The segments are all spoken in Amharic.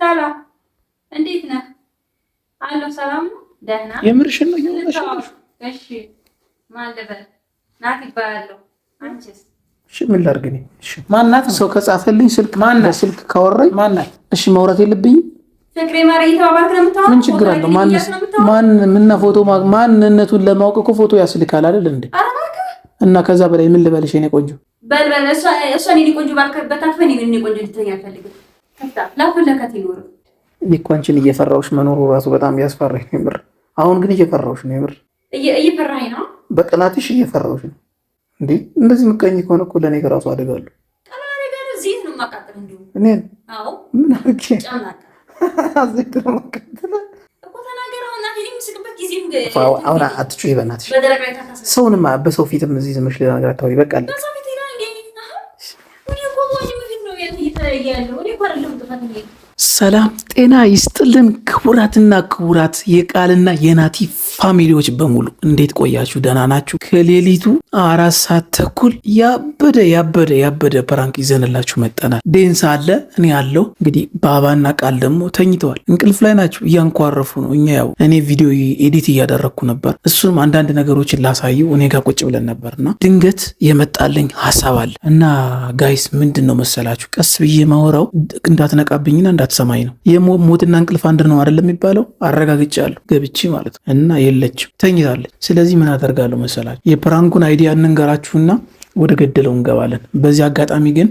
ሰላም እንዴት ነህ? አለሁ ሰላም ነው። ደህና የምርሽን ነው እየሆነሽ? እሺ ማን ልበል? ናት ይባላለሁ። አንቺስ? እሺ ምን ላድርግ እኔ? እሺ ማናት? ሰው ከጻፈልኝ ስልክ ማናት? ስልክ ካወራኝ ማናት? እሺ ማውራት የለብኝም? ፍቅሬ ማርያም የተባባልክ ነው የምታወራው? ምን ችግር አለው? ማን ምንና ፎቶ ማንነቱን ለማወቅ እኮ ፎቶ ያስልካል አይደል እንዴ? እና ከዛ በላይ ምን ልበልሽ የኔ ቆንጆ? በልበል እሷ እኔ ቆንጆ ባልከበት አፈን እኔ ቆንጆ እንድትተኛ አልፈልግም። ከፍታ ላፈለከት ይኖር እኔ እኮ አንቺን እየፈራሁሽ መኖሩ ራሱ በጣም ያስፈራኝ ነው የምር። አሁን ግን እየፈራሁሽ ነው የምር። እየፈራኝ ነው? በቅናትሽ እየፈራሁሽ ነው እንዴ? እንደዚህ ምቀኝ ከሆነ እኮ ለእኔ ከራሱ አደጋለሁ። ቀላል ነገር ዘይት ነው የማቃጥል እንዲሁ እኔን? አዎ ምን አድርጌ ጨምናካ ዘይት ነው የማቃጥል እኮ ተናገረው እና ሄዲ ምስክበት ጊዜ አሁን አትጩይ በእናትሽ። ሰውንማ በሰው ፊትም እዚህ ዝምሽ ሌላ ነገር አታወሪ። በቃ አለ ሰላም ጤና ይስጥልን። ክቡራትና ክቡራት የቃልና የናቲ ፋሚሊዎች በሙሉ እንዴት ቆያችሁ? ደህና ናችሁ? ከሌሊቱ 4 ሰዓት ተኩል ያበደ ፕራንክ ይዘንላችሁ መጠናል። ዴንሳ አለ፣ እኔ አለው። እንግዲህ ባባና ቃል ደግሞ ተኝተዋል፣ እንቅልፍ ላይ ናቸው፣ እያንኳረፉ ነው። እኔ ቪዲዮ ኤዲት እያደረግኩ ነበር፣ እሱም አንዳንድ ነገሮችን ላሳየው እኔ ጋር ቁጭ ብለን ነበርና ድንገት የመጣልኝ ሀሳብ አለ እና ጋይስ ምንድን ነው መሰላችሁ፣ ቀስ ብዬ ማወራው እንዳትነቃብኝና እንዳትሰማኝ ነው። የሞትና እንቅልፍ አንድ ነው አይደለም የሚባለው? አረጋግጫለሁ ገብቼ ማለት ነው። እና የለችም ተኝታለች። ስለዚህ ምን አደርጋለሁ መሰላችሁ? የፕራንኩን አይዲያ እንንገራችሁና ወደ ገደለው እንገባለን። በዚህ አጋጣሚ ግን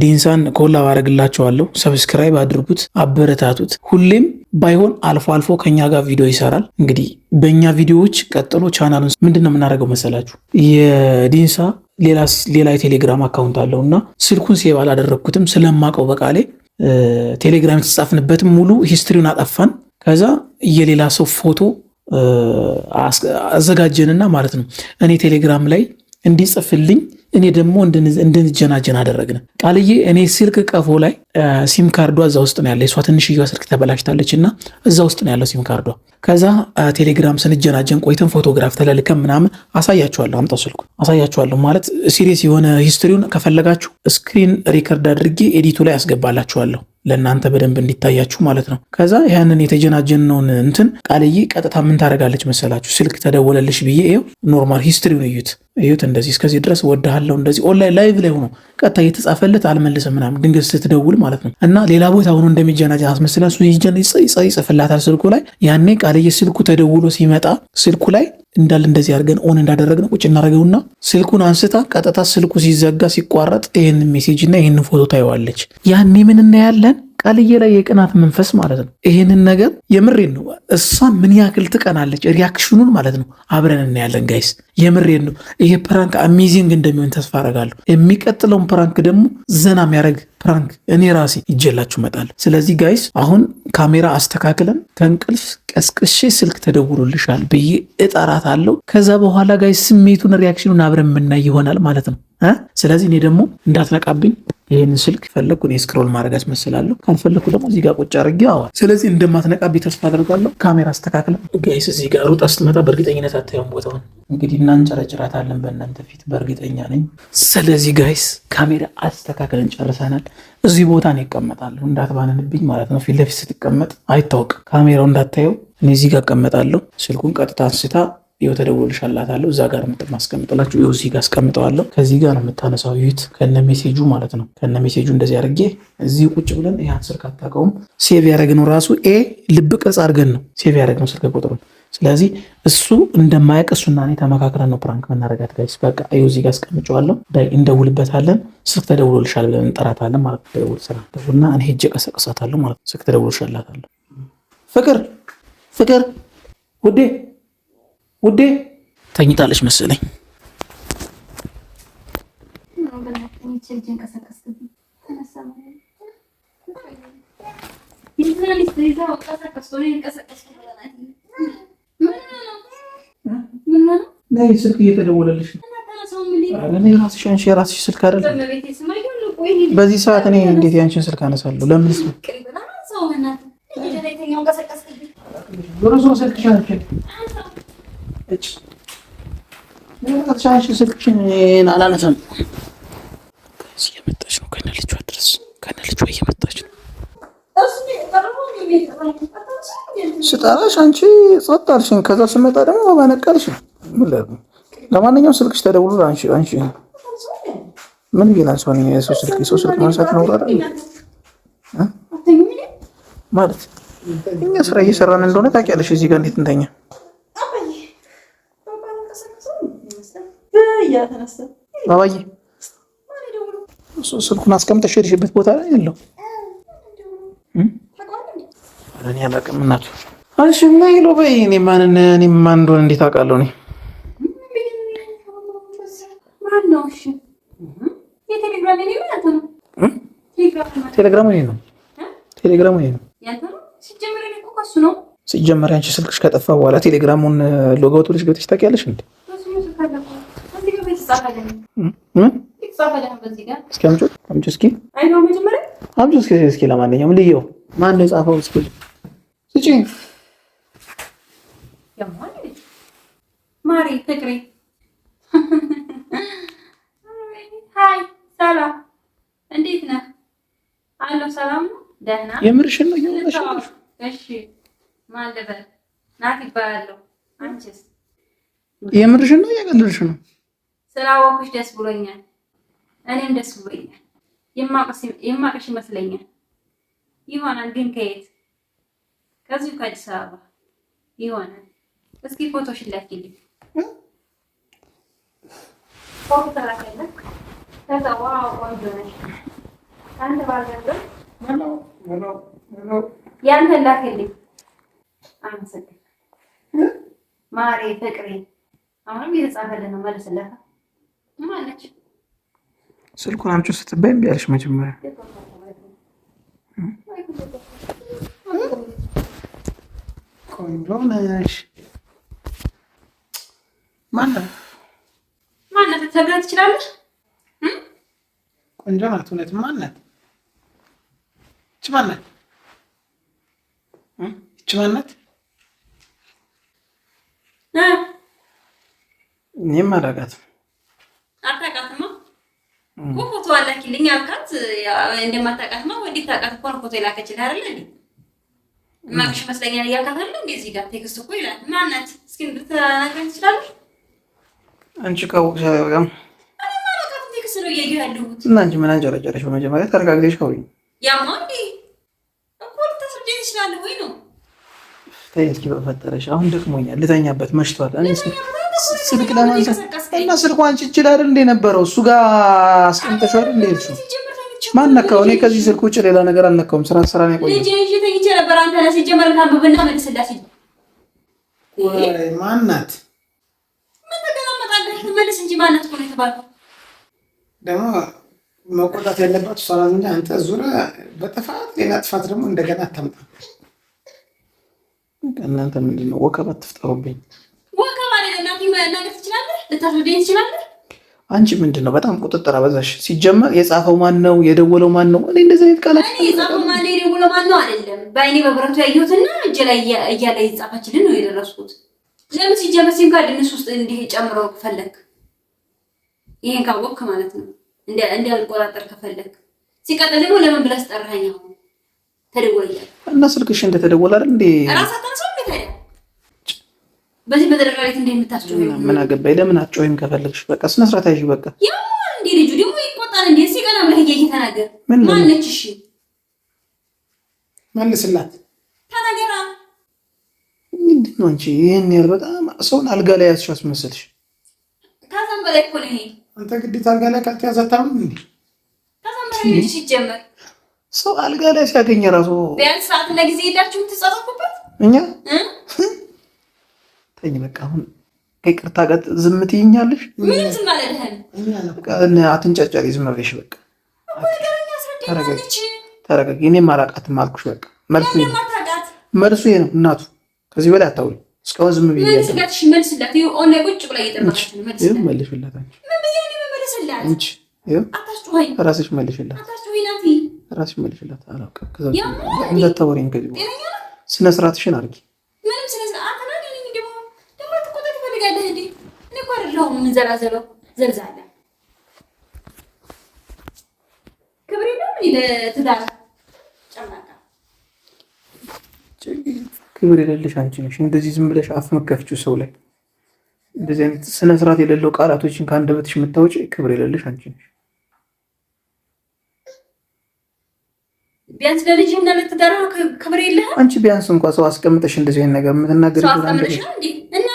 ዲንሳን ኮላ ባረግላችኋለሁ። ሰብስክራይብ አድርጉት፣ አበረታቱት። ሁሌም ባይሆን አልፎ አልፎ ከኛ ጋር ቪዲዮ ይሰራል። እንግዲህ በእኛ ቪዲዮዎች ቀጥሎ ቻናሉን ምንድን ነው የምናደርገው መሰላችሁ? የዲንሳ ሌላ የቴሌግራም አካውንት አለው እና ስልኩን ሴቭ አላደረግኩትም ስለማቀው በቃሌ ቴሌግራም የተጻፍንበትም ሙሉ ሂስትሪውን አጠፋን። ከዛ የሌላ ሰው ፎቶ አዘጋጀንና ማለት ነው እኔ ቴሌግራም ላይ እንዲጽፍልኝ እኔ ደግሞ እንድንጀናጀን አደረግን። ቃልዬ እኔ ስልክ ቀፎ ላይ ሲም ካርዷ እዛ ውስጥ ነው ያለ። የሷ ትንሽዬዋ ስልክ ተበላሽታለች እና እዛ ውስጥ ነው ያለው ሲም ካርዷ። ከዛ ቴሌግራም ስንጀናጀን ቆይተን ፎቶግራፍ ተለልከን ምናምን አሳያችኋለሁ። አምጣው ስልኩ አሳያችኋለሁ። ማለት ሲሪየስ የሆነ ሂስትሪውን ከፈለጋችሁ ስክሪን ሪከርድ አድርጌ ኤዲቱ ላይ አስገባላችኋለሁ ለእናንተ በደንብ እንዲታያችሁ ማለት ነው። ከዛ ያንን የተጀናጀነውን እንትን ቃልዬ ቀጥታ ምን ታደርጋለች መሰላችሁ? ስልክ ተደወለልሽ ብዬ ይኸው ኖርማል ሂስትሪውን እዩት እንደዚህ እስከዚህ ድረስ ወድሃለሁ እንደዚህ ኦንላይን ላይቭ ላይ ሆኖ ቀጥታ እየተጻፈለት አልመልስም ምናምን ድንገት ስትደውል ማለት ነው። እና ሌላ ቦታ ሆኖ እንደሚጀናጀን አስመስለን እሱ ይጽፍላታል ስልኩ ላይ። ያኔ ቃልዬ ስልኩ ተደውሎ ሲመጣ ስልኩ ላይ እንዳል እንደዚህ አድርገን ኦን እንዳደረግነው ቁጭ እናደርገውና ስልኩን አንስታ ቀጥታ ስልኩ ሲዘጋ ሲቋረጥ ይህንን ሜሴጅ እና ይህንን ፎቶ ታየዋለች። ያኔ ምን እናያለን? ቃልዬ ላይ የቅናት መንፈስ ማለት ነው። ይህንን ነገር የምሬን ነው። እሷ ምን ያክል ትቀናለች ሪያክሽኑን ማለት ነው አብረን እናያለን ጋይስ። የምሬን ነው። ይሄ ፕራንክ አሜዚንግ እንደሚሆን ተስፋ አደርጋለሁ። የሚቀጥለውን ፕራንክ ደግሞ ዘና የሚያደርግ ፕራንክ እኔ ራሴ ይጀላችሁ እመጣለሁ። ስለዚህ ጋይስ አሁን ካሜራ አስተካክለን ከእንቅልፍ ቀስቅሼ ስልክ ተደውሎልሻል ብዬ እጠራታለሁ። ከዛ በኋላ ጋይስ ስሜቱን ሪያክሽኑን አብረን የምናይ ይሆናል ማለት ነው። ስለዚህ እኔ ደግሞ እንዳትነቃብኝ ይህንን ስልክ ፈለግኩ እኔ ስክሮል ማድረግ አስመስላለሁ፣ ካልፈለግኩ ደግሞ እዚህ ጋር ቁጭ አድርጌ አዋል። ስለዚህ እንደማትነቃብኝ ተስፋ አደርጋለሁ። ካሜራ አስተካክለን ጋይስ እዚህ ጋር ሩጣ ስትመጣ በእርግጠኝነት አታየውም ቦታውን። እንግዲህ እናንጨረጭራታለን በእናንተ ፊት በእርግጠኛ ነኝ። ስለዚህ ጋይስ ካሜራ አስተካክለን ጨርሰናል። እዚህ ቦታ ነው ይቀመጣለሁ፣ እንዳትባንንብኝ ማለት ነው። ፊት ለፊት ስትቀመጥ አይታወቅም ካሜራው እንዳታየው። እኔ እዚህ ጋር እቀመጣለሁ። ስልኩን ቀጥታ አንስታ ይኸው ተደውልሻላታለሁ እዛ ጋር ማስቀምጥላችሁ ይኸው እዚህ ጋር አስቀምጠዋለሁ። ከዚህ ጋር ነው የምታነሳው። ይሁት ከነ ሜሴጁ ማለት ነው። ከነ ሜሴጁ እንደዚህ አድርጌ እዚህ ቁጭ ብለን ይሄን ስልክ አታውቀውም። ሴቭ ያደረግነው ራሱ ልብ ቅርጽ አድርገን ነው ሴቭ ያደረግነው ስልክ ቁጥሩን። ስለዚህ እሱ እንደማያውቅ እሱና እኔ ተመካክረን ነው ፕራንክ መናረጋት ጋይስ። በቃ ይኸው እዚህ ጋር አስቀምጨዋለሁ። እንደውልበታለን። ስልክ ተደውሎልሻል ብለን እንጠራታለን ማለት ነው። ደውል ስራ ደውልና እኔ ሄጄ ቀሰቅሳታለሁ ማለት ነው። ስልክ ተደውሎልሻላታለሁ። ፍቅር ውዴ ተኝታለች መሰለኝ። ስልክ እየተደወለልሽ የራስሽ ስልክ አይደለም። በዚህ ሰዓት እኔ እንዴት ያንቺን ስልክ አነሳለሁ? ለምን ስልክሽን አላነሳም። እየመጣች ነው ከነ ልጇ ድረስ ከነ ልጇ እየመጣች ነው። ስጠራሽ አንቺ ጸጥ አልሽኝ። ከዛ ስመጣ ደግሞ ባነቀልሽ። ለማንኛውም ስልክሽ ተደውሎ አንቺ ምን ይላል ሰው? የሰው ስልክ ማንሳት ነው ማለት። እኛ ስራ እየሰራን እንደሆነ ታውቂያለሽ። እዚህ ጋር እንዴት እንተኛ? ባባዬ ስልኩን አስቀምጠሽ ሄድሽበት ቦታ ላይ ያለው እኔ አላውቅም። እናቱ አንቺ ምን ይለው በይ። እኔ ማን እንደሆነ እንዴት አውቃለሁ? እኔ ቴሌግራም ነው። ሲጀመር አንቺ ስልክሽ ከጠፋ በኋላ ቴሌግራሙን ሎጋውት ብለሽ ገብተሽ ታውቂያለሽ እንዴ? እስኪ ለማንኛውም ልየው። ማን ነው የጻፈው? እስኪ ስጪኝ። ማሪ ፍቅሬ፣ ሀይ ሰላም፣ እንዴት ነህ? አለሁ ሰላም ነው። ደህና። የምርሽን ነው እየሆነሽ? እሺ ማን ልበል? ናት ይባላለሁ። አንቺስ? የምርሽን ነው እያቀለድሽ ነው? ስላወኩሽ ደስ ብሎኛል። እኔም ደስ ብሎኛል። የማቅሽ ይመስለኛል። ይሆናል ግን ከየት? ከዚሁ ከአዲስ አበባ ይሆናል። እስኪ ፎቶሽን ላኪልኝ። ፎቶ ተላከልኝ። ከዛዋ ቆንጆ ነሽ አንተ ባልገባ ያንተን ላክልኝ። አመሰግናለሁ ማሬ ፍቅሬ። አሁንም እየተጻፈልህ ነው። መልስላት። ማነች? ስልኩን አምጪው ስትባይ እምቢ አለሽ መጀመሪያ። ቆንጆ ነሽ። ማነው? ልትነግረን ትችላለሽ? ቆንጆ ናት። እውነት ማናት? እች ማናት? እች ማናት? እኔም አላውቃትም። አታውቃትማ? ፎቶ አላኪልኝ አልካት። እንደማታውቃትማ ወዲህ ታውቃት እኮ ነው ፎቶ የላከችልህ አይደል እንዴ? ማቅሽ መስለኛል እያልካት አይደል እንዴ? እዚህ ጋር ቴክስት እኮ ይላል። ማናት? እስኪ ልትነግረን ትችላለሽ? አንቺ ካወቅሽ በጣም ቴክስት ነው እያየሁ ያለሁት። እና አንቺ ምን አንጨረጨረሽ? በመጀመሪያ ተረጋግተሽ አውሪኝ። ያማ እንዴ እኮ ልታስረዳኝ ትችላለህ ወይ ነው? ተይ እስኪ በፈጠረሽ። አሁን ደክሞኛል፣ ልተኛበት መሽቷል። እኔ ስልክ ለማንሳት እና ስልኩ አንቺ ይችላል እንደ ነበረው እሱ ጋር አስቀምጠሽው አይደል እንዴ? እሱ ማን ነካው? እኔ ከዚህ ስልክ ውጭ ሌላ ነገር አልነካውም። ስራ ነው የቆየው። ልጅ ተኝቼ ነበር። አንተ ነህ ሲጀመር ካንብብና መልስላት። ወይ ማናት? ምን ተገናመጣለህ? መልስ እንጂ ማናት እኮ ነው የተባለው። ደግሞ መቆጣት ያለባት እሷ ናት እንጂ አንተ ዙሪያ በጥፋት ሌላ ጥፋት ደግሞ እንደገና አታምጣ። እናንተ ምንድን ነው ወከባ ትፍጠሩብኝ? ወከባ አይደለም። ናቲ መናገር ትችላለህ፣ ልታስረዳኝ ትችላለህ። አንቺ ምንድን ነው በጣም ቁጥጥር አበዛሽ። ሲጀመር የጻፈው ማን ነው? የደወለው ማን ነው? እኔ እንደዚህ አይነት ቃላት እኔ የጻፈው ማን ነው የደወለው ማን ነው አይደለም። በአይኔ በብረቱ ያየሁትና እጄ ላይ እያለ የጻፈችልን ነው የደረስኩት። ለምን ሲጀመር ሲም ካርድ እነሱ ውስጥ እንዲህ ጨምሮ ፈለግ? ይሄን ካወቅክ ማለት ነው እንዲያልቆጣጠር ከፈለግ። ሲቀጥል ደግሞ ለምን ብለህ ስጠራኸኝ አሁን ተደወለኛል እና ስልክሽ እንደተደወለ አይደል እንዴ? ራሳት ተነሳው እንዴ ታዲያ በዚህ በተደጋጋሚ እንዴ የምታስጮህ ምን አገባኝ? ለምን አትጮህም? ከፈለግሽ በቃ ስነ ስርዓት ያዥ። በቃ ያ እንዴ ልጁ ደግሞ ይቆጣል እንዴ? ሲቀና ብለህ እየተናገር ማነች? እሺ መልስላት። ተናገራ። ምንድን ነው አንቺ ይሄን ያህል በጣም ሰውን አልጋ ላይ ያዝሽው አስመሰልሽ። ከዛም በላይ እኮ ነው ይሄ። አንተ ግዴታ አልጋ ላይ ካልተያዘ አታምንም እንዴ? ከዛም በላይ ሲጀመር ሰው አልጋ ላይ ሲያገኝ ራሱ ቢያንስ ሰዓት ለጊዜ ሄዳችሁ ትጻጻፉበት እኛ ተኝ በቃ አሁን ከይቅርታ ጋር ዝም ትይኛለሽ? ምንም ዝም አላለህም። አትንጨጨሪ፣ ዝም ብለሽ በቃ ተረጋጊ። እኔም አላውቃትም አልኩሽ። በቃ መልሱ ይሄ ነው እናቱ። ከዚህ በላይ አታውሪ። እስካሁን ዝም ብዬሽ መልስላት። ኦንላይን ቁጭ ብላ እየጠበቀች ነው። መልስላት። መልሽላት። ምን ብዬሽ ነው መልስላት? እንጂ አታስጮኸኝ። ራስሽ መልሽላት። አታስጮኸኝ ናቲ። ራስሽ መልሽላት። አላውቅም። ከዛ እንዳታወሪኝ ከዚህ ስነ ስርዓትሽን አድርጊ። ምንም ስነ ስርዓት አትናገሪኝ። ደግሞ ትቆጣ ትፈልጋለህ እንዴ? እኔ እኮ አይደለሁም አይደለሁም የምንዘላዘለው ዘልዛለ ክብር የለም ለትዳር ጨማቃ ክብር የሌለሽ አንቺ ነሽ። እንደዚህ ዝም ብለሽ አፍ መከፍችው ሰው ላይ እንደዚህ አይነት ስነ ስርዓት የሌለው ቃላቶችን ከአንደበትሽ የምታወጪ ክብር የሌለሽ አንቺ ነሽ። ቢያንስ ለልጅ እና ለትዳር ክብር የለህም አንቺ። ቢያንስ እንኳን ሰው አስቀምጠሽ እንደዚህ አይነት ነገር የምትናገሪ እና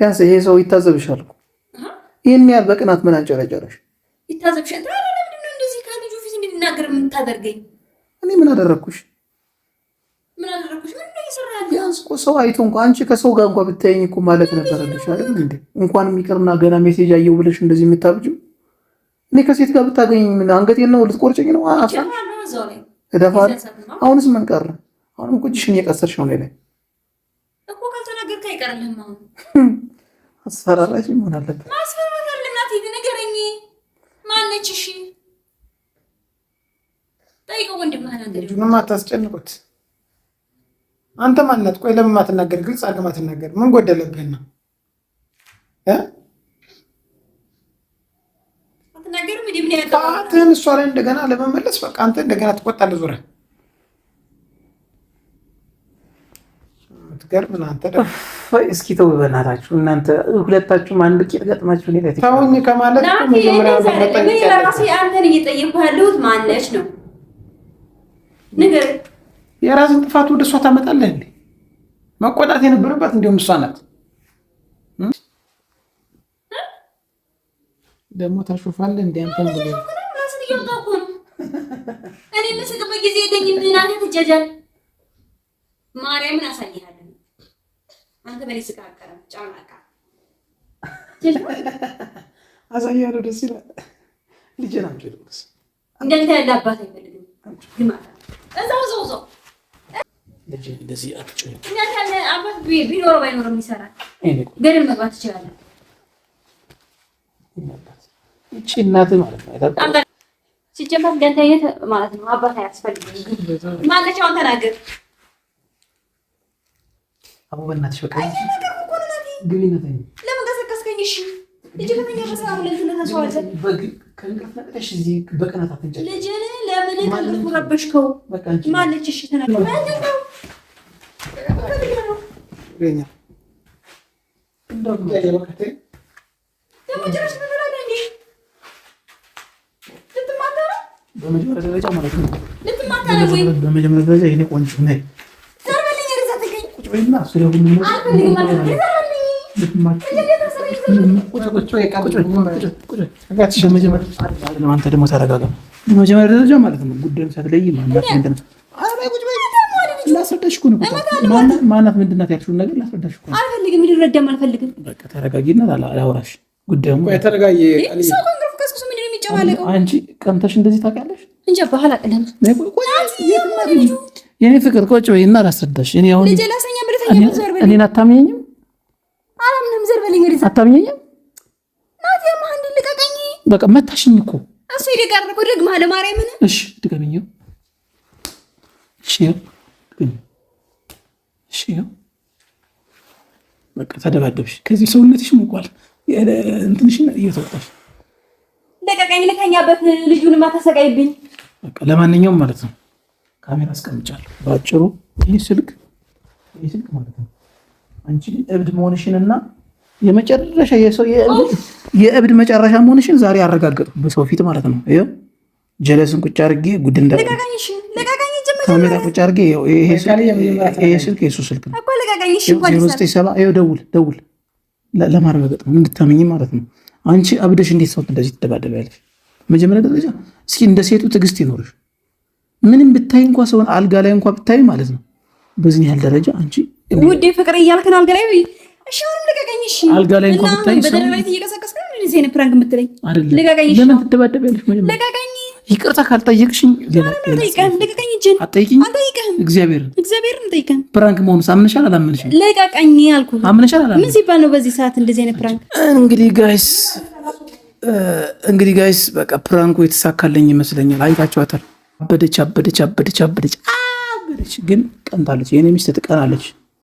ቢያንስ ይሄ ሰው ይታዘብሻል እኮ። ይሄን ያህል በቅናት ምን አንጨረጨረሽ? ይታዘብሻል። ለምንድን ነው እንደዚህ ከልጁ ፊት እንድናገር የምታደርገኝ? እኔ ምን አደረግኩሽ? ምን አደረግኩሽ? ምን ነው ይሰራል? ቢያንስ እኮ ሰው አይቶ እንኳን አንቺ ከሰው ጋር እንኳን ብታየኝ እኮ ማለት ነበረልሽ አይደል እንዴ? እንኳን የሚቀርና ገና ሜሴጅ አየው ብለሽ እንደዚህ የምታብጂው። እኔ ከሴት ጋር ብታገኝ ምን አንገቴን ነው ልትቆርጨኝ ነው? እደፋለሁ። አሁንስ ምን ቀረ? አሁንም እኮ እጅሽን እየቀሰርሽ ነው። ሌላ እኮ ካልተናገርክ አይቀርልህም። አሁን አስፈራራሽ መሆን አለበት። ማስፈራራት አለ። እናቴ ንገረኝ፣ ማነች? እሺ ጠይቀው ወንድምህን። አንተ ልጁንም አታስጨንቁት። አንተ ማንነት? ቆይ ለምን ማትናገር? ግልጽ አድርገህ ማትናገር ምን ጎደለብህና ጣትህን እሷ ላይ እንደገና ለመመለስ በቃ አንተ እንደገና ትቆጣለህ። ዙረህ ምትገርም አንተ ደግሞ። እስኪ ተው በእናታችሁ እናንተ ሁለታችሁም አንድ ቂጥ ገጥማችሁ እኔ ላይ ተውኝ ከማለት መጀመሪያ አንተን እየጠየኩህ ያለሁት ማነች ነው። ንገረኝ። የራስን ጥፋት ወደ እሷ ታመጣለህ እንዴ? መቆጣት የነበረባት እንዲሁም እሷ ናት። ደግሞ ታሾፋለህ እንዴ? አንተን ብሎ ራስን እያወጣሁ ነው። እኔ የምስቅበት ጊዜ የለኝም። ምን አንተ ትጃጃል። ማርያምን አሳይሃለሁ። አንተ በኔ ስቃ አቀረም ጫማቃ አሳይሃለሁ። ደስ ይላል። ልጄን አምጪ ልብስ እንደንተ ያለ አባት አይፈልግም። ግማ እዛው ልጄ እንደዚህ አትጭ እንደንተ ያለ አባት ቢኖረው ባይኖረው ይሰራል። ገደል መግባት ትችላለህ። እቺ እናት ማለት ነው። ሲጀመር እንደንተ አይነት ማለት ነው አባት አያስፈልግም። ማለች አሁን ተናገር። አቡ በእናትሽ በቃ ግቢነት ለምን ቀሰቀስከኝ? እሺ ልጅ ከተኛ በሰላም ለዚህ ለተሰዋለ ከእንቅልፍ ነቅተሽ እዚህ በቅናት አትንጨት። ልጅ ለምን ከእንቅልፉ ረበሽከው? ማለች? እሺ ተናገር። በመጀመሪያ ደረጃ ማለት ነው በመጀመሪያ ደረጃ የኔ ቆንጆ ነይ ቁጭ በይና ስለ ሁሉ አንተ ደግሞ ተረጋጋ። በመጀመሪያ ደረጃ ማለት ነው ጉዳዩን ሳትለይ ማናት ምንድን ነው ላስረዳሽ እኮ ነው። ማናት ምንድን ናት ያልሽውን ነገር ላስረዳሽ እኮ ነው። አልፈልግም፣ እንዲረዳም አልፈልግም። በቃ ተረጋጊና ላውራሽ ጉዳዩ አንቺ ቀምተሽ እንደዚህ ታውቂያለሽ? እንጃ ባህል አቅለም የኔ ፍቅር ቁጭ በይና ላስረዳሽ። እኔ አሁን እኔን አታምኘኝም? አላምንም። ዘር በለኝ። አታምኘኝም? ናት የማንድ ልቀቀኝ። በቃ መታሽኝ እኮ እሱ ይደጋርኩ ደግማ ለማርያምን። እሺ ድገሚኝ። እሺ እሺ በቃ ተደባደብሽ። ከዚህ ሰውነትሽ ሙቋል። እንትንሽን እየተወጣሽ ለቀቀኝ። ልተኛበት። ልጁን ማተሰቃይብኝ። በቃ ለማንኛውም ማለት ነው ካሜራ አስቀምጫለሁ። ባጭሩ ይህ ስልክ ማለት ነው አንቺ እብድ መሆንሽንና የመጨረሻ የእብድ መጨረሻ መሆንሽን ዛሬ አረጋገጥኩ በሰው ፊት ማለት ነው። ይኸው ጀለስን ቁጭ አድርጌ ጉድ እንደ ካሜራ ቁጭ አድርጌ ይሄ ስልክ የሱ ስልክ ነው። 097 ይኸው ደውል ለማረጋገጥ ነው እንድታመኝ ማለት ነው። አንቺ አብደሽ እንዴት ሰው እንደዚህ ትደባደቢያለሽ? መጀመሪያ ደረጃ እስኪ እንደ ሴቱ ትዕግስት ይኖርሽ። ምንም ብታይ እንኳን ሰውን አልጋ ላይ እንኳን ብታይ ማለት ነው በዚህ ያህል ደረጃ አንቺ ውዴ ፍቅር እያልከን አልጋ ላይ እሺ፣ አሁንም ልቀቀኝ። እሺ አልጋ ላይ እንኳን ብታይ ሰው በደረቤት እየቀሰቀስከ ነው እንደዚህ አይነት ፕራንክ የምትለኝ ልቀቀኝ። ለምን ትደባደቢያለሽ? መጀመሪያ ልቀቀኝ። ይቅርታ ካልጠየቅሽኝ ልቀቀኝ። እጅን አትጠይቂኝ። እግዚአብሔርን ጠይቀን ፕራንክ መሆኑ አምነሻል አላመንሽም? ልቀቀኝ አልኩህ። አምነሻል አላመንሽም? ምን ሲባል ነው በዚህ ሰዓት እንደዚህ አይነት ፕራንክ? እንግዲህ ጋይስ በቃ ፕራንኩ የተሳካለኝ ይመስለኛል። አይታችኋታል። አበደች። ግን ቀንታለች። የኔ ሚስት ትቀናለች።